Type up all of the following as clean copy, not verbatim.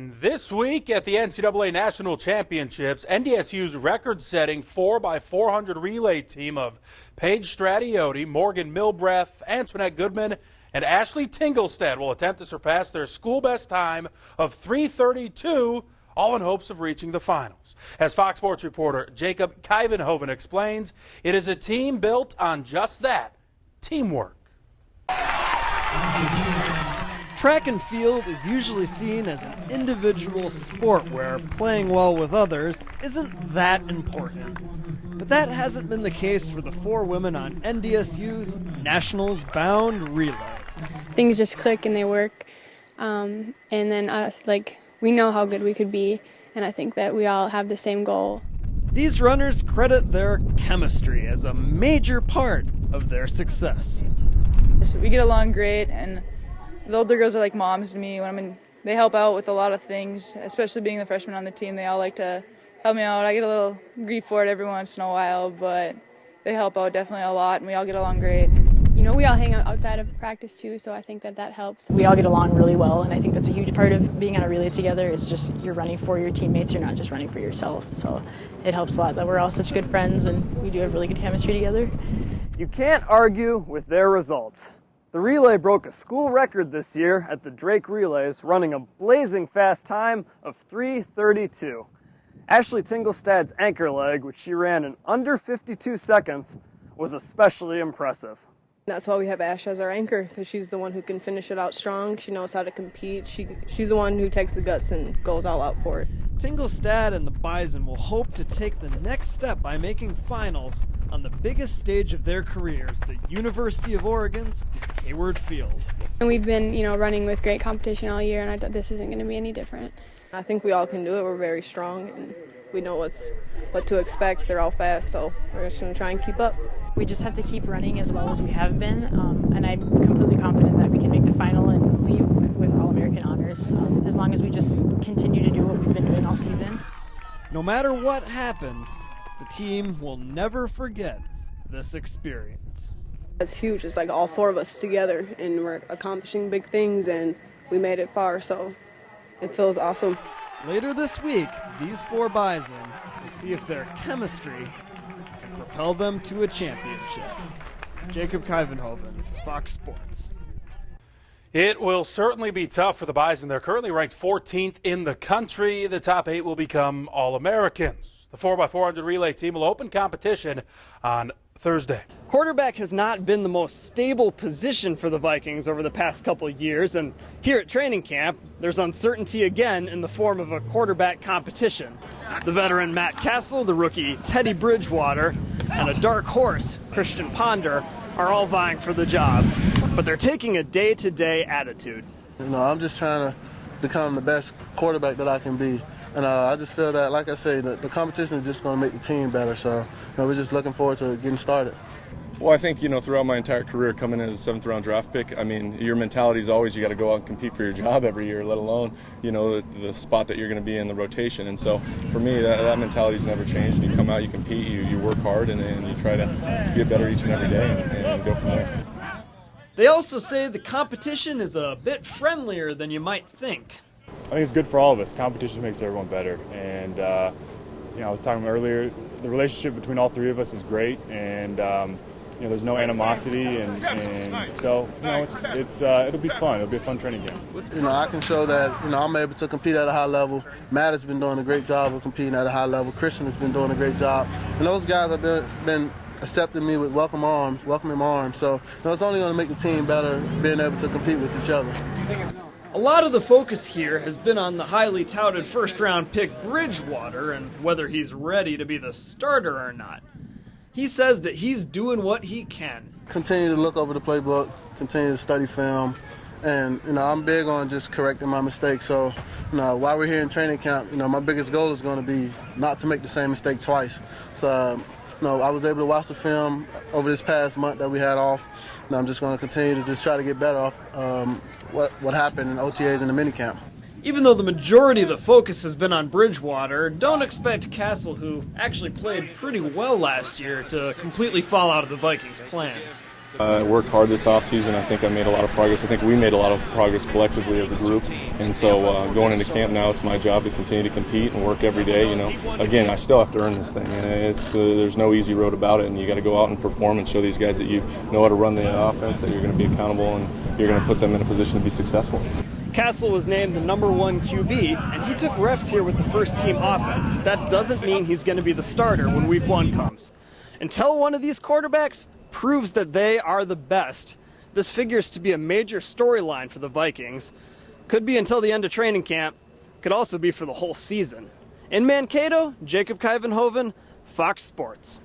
This week at the NCAA National Championships, NDSU's record-setting 4x400 relay team of Paige Stratiotti, Morgan Milbreath, Antoinette Goodman, and Ashley Tingelstad will attempt to surpass their school-best time of 3:32, all in hopes of reaching the finals. As Fox Sports reporter Jacob Kuyvenhoven explains, it is a team built on just that, teamwork. Track and field is usually seen as an individual sport where playing well with others isn't that important. But that hasn't been the case for the four women on NDSU's Nationals Bound Relay. Things just click and they work, and then us, we know how good we could be, and I think that we all have the same goal. These runners credit their chemistry as a major part of their success. We get along great, and the older girls are like moms to me. They help out with a lot of things, especially being the freshman on the team. They all like to help me out. I get a little grief for it every once in a while, but they help out definitely a lot, and we all get along great. You know, we all hang out outside of practice too, so I think that helps. We all get along really well, and I think that's a huge part of being on a relay together. It's just you're running for your teammates, you're not just running for yourself. So it helps a lot that we're all such good friends and we do have really good chemistry together. You can't argue with their results. The relay broke a school record this year at the Drake Relays, running a blazing fast time of 3:32. Ashley Tingelstad's anchor leg, which she ran in under 52 seconds, was especially impressive. That's why we have Ash as our anchor, because she's the one who can finish it out strong. She knows how to compete. She's the one who takes the guts and goes all out for it. Tingelstad and the Bison will hope to take the next step by making finals on the biggest stage of their careers, the University of Oregon's Hayward Field. And we've been, running with great competition all year, and this isn't going to be any different. I think we all can do it. We're very strong, and we know what to expect. They're all fast, so we're just going to try and keep up. We just have to keep running as well as we have been, and I'm completely confident that we can make the final and leave with All-American honors as long as we just continue to do what we've been doing all season. No matter what happens, the team will never forget this experience. It's huge. It's like all four of us together, and we're accomplishing big things, and we made it far, so it feels awesome. Later this week, these four Bison will see if their chemistry can propel them to a championship. Jacob Kuyvenhoven, Fox Sports. It will certainly be tough for the Bison. They're currently ranked 14th in the country. The top 8 will become All-Americans. The 4x400 relay team will open competition on Thursday. Quarterback has not been the most stable position for the Vikings over the past couple of years, and here at training camp, there's uncertainty again in the form of a quarterback competition. The veteran Matt Castle, the rookie Teddy Bridgewater, and a dark horse, Christian Ponder, are all vying for the job, but they're taking a day-to-day attitude. I'm just trying to become the best quarterback that I can be. And I just feel that, like I say, the competition is just going to make the team better. So we're just looking forward to getting started. Well, I think, throughout my entire career coming in as a 7th-round draft pick, your mentality is always you got to go out and compete for your job every year, let alone, the spot that you're going to be in the rotation. And so for me, that mentality's never changed. You come out, you compete, you work hard, and you try to get better each and every day and go from there. They also say the competition is a bit friendlier than you might think. I think it's good for all of us. Competition makes everyone better. And, I was talking earlier, the relationship between all three of us is great. And, there's no animosity. And so, it'll be fun. It'll be a fun training camp. I can show that, I'm able to compete at a high level. Matt has been doing a great job of competing at a high level. Christian has been doing a great job. And those guys have been accepting me with welcoming arms. So, it's only going to make the team better being able to compete with each other. A lot of the focus here has been on the highly touted first-round pick Bridgewater and whether he's ready to be the starter or not. He says that he's doing what he can. Continue to look over the playbook, continue to study film, and I'm big on just correcting my mistakes. So, while we're here in training camp, my biggest goal is going to be not to make the same mistake twice. So, I was able to watch the film over this past month that we had off, and I'm just going to continue to just try to get better off what happened in OTAs and the minicamp. Even though the majority of the focus has been on Bridgewater, don't expect Castle, who actually played pretty well last year, to completely fall out of the Vikings' plans. I worked hard this offseason. I think I made a lot of progress. I think we made a lot of progress collectively as a group. And so going into camp now, it's my job to continue to compete and work every day. Again, I still have to earn this thing. And there's no easy road about it. And you got to go out and perform and show these guys that you know how to run the offense, that you're going to be accountable, and you're going to put them in a position to be successful. Castle was named the #1 QB, and he took reps here with the first-team offense, but that doesn't mean he's going to be the starter when Week 1 comes. Until one of these quarterbacks proves that they are the best, this figures to be a major storyline for the Vikings. Could be until the end of training camp, could also be for the whole season. In Mankato, Jacob Kuyvenhoven, Fox Sports.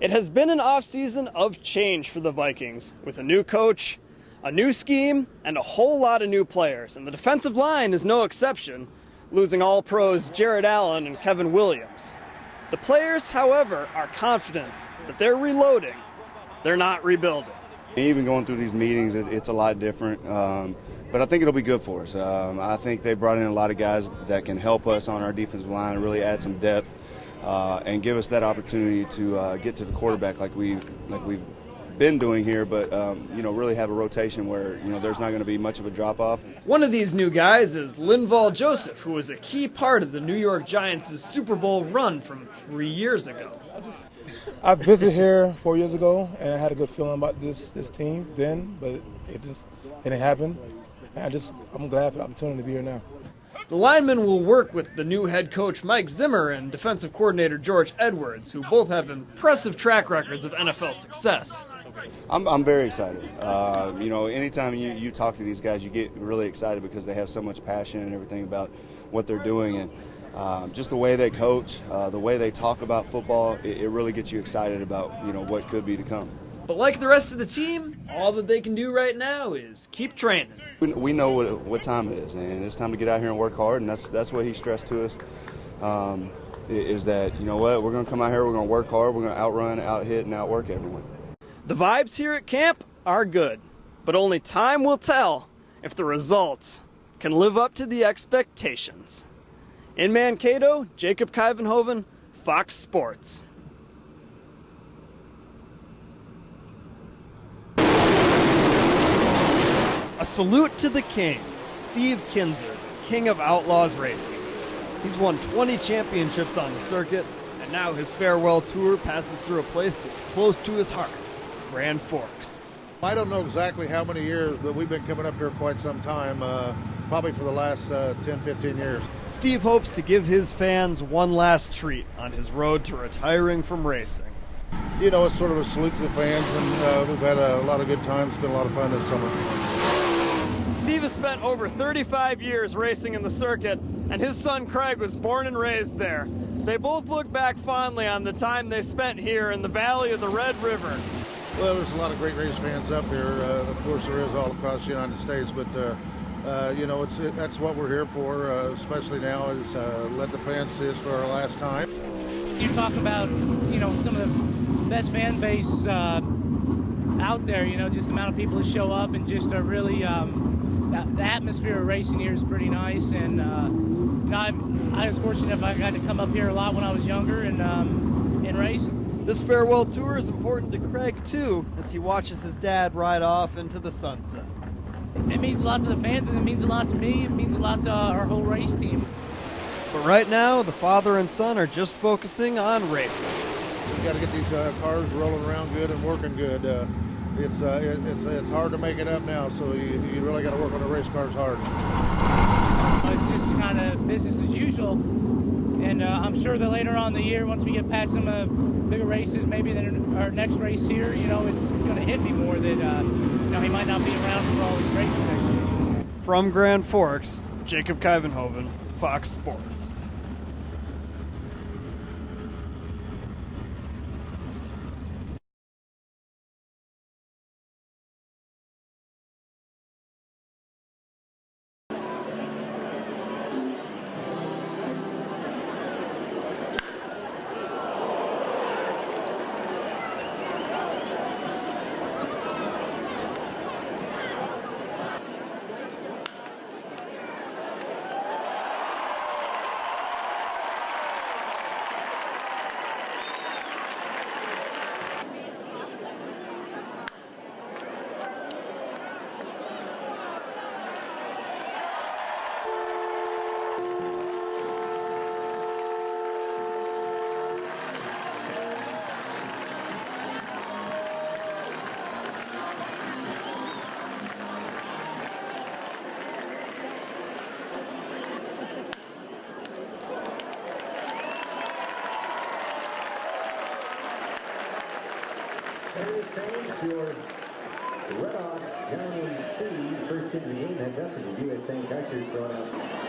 It has been an offseason of change for the Vikings, with a new coach, a new scheme, and a whole lot of new players. And the defensive line is no exception, losing all-pros Jared Allen and Kevin Williams. The players, however, are confident that they're reloading. They're not rebuilding. Even going through these meetings, it's a lot different, but I think it'll be good for us. I think they brought in a lot of guys that can help us on our defensive line and really add some depth. And give us that opportunity to get to the quarterback like we've been doing here, but really have a rotation where there's not going to be much of a drop off. One of these new guys is Linval Joseph, who was a key part of the New York Giants' Super Bowl run from 3 years ago. I visited here 4 years ago, and I had a good feeling about this team then, but it didn't happen. And I'm glad for the opportunity to be here now. The linemen will work with the new head coach Mike Zimmer and defensive coordinator George Edwards, who both have impressive track records of NFL success. I'm very excited. Anytime you talk to these guys, you get really excited because they have so much passion and everything about what they're doing. And just the way they coach, the way they talk about football, it really gets you excited about what could be to come. But like the rest of the team, all that they can do right now is keep training. We know what time it is, and it's time to get out here and work hard, and that's what he stressed to us, is that, we're going to come out here, we're going to work hard, we're going to outrun, out-hit, and outwork everyone. The vibes here at camp are good, but only time will tell if the results can live up to the expectations. In Mankato, Jacob Kuyvenhoven, Fox Sports. A salute to the king, Steve Kinzer, king of Outlaws Racing. He's won 20 championships on the circuit, and now his farewell tour passes through a place that's close to his heart, Grand Forks. I don't know exactly how many years, but we've been coming up here quite some time, probably for the last 10, 15 years. Steve hopes to give his fans one last treat on his road to retiring from racing. It's sort of a salute to the fans, and we've had a lot of good times. It's been a lot of fun this summer. Steve has spent over 35 years racing in the circuit, and his son Craig was born and raised there. They both look back fondly on the time they spent here in the valley of the Red River. Well, there's a lot of great race fans up here. Of course, there is all across the United States, but that's what we're here for, especially now, is let the fans see us for our last time. You talk about, some of the best fan base out there, just the amount of people that show up, and just are really, the atmosphere of racing here is pretty nice. And, I was fortunate if I got to come up here a lot when I was younger and race. This farewell tour is important to Craig, too, as he watches his dad ride off into the sunset. It means a lot to the fans, and it means a lot to me. It means a lot to our whole race team. But right now, the father and son are just focusing on racing. We've got to get these cars rolling around good and working good. It's hard to make it up now, so you really got to work on the race cars hard. It's just kind of business as usual, and I'm sure that later on in the year, once we get past some bigger races, maybe then our next race here, it's going to hit me more that he might not be around for all these races next year. From Grand Forks, Jacob Kuyvenhoven, Fox Sports. your Red Hawks down in C, first hit of the game, heads up to the U.S. Bank Ushers going up.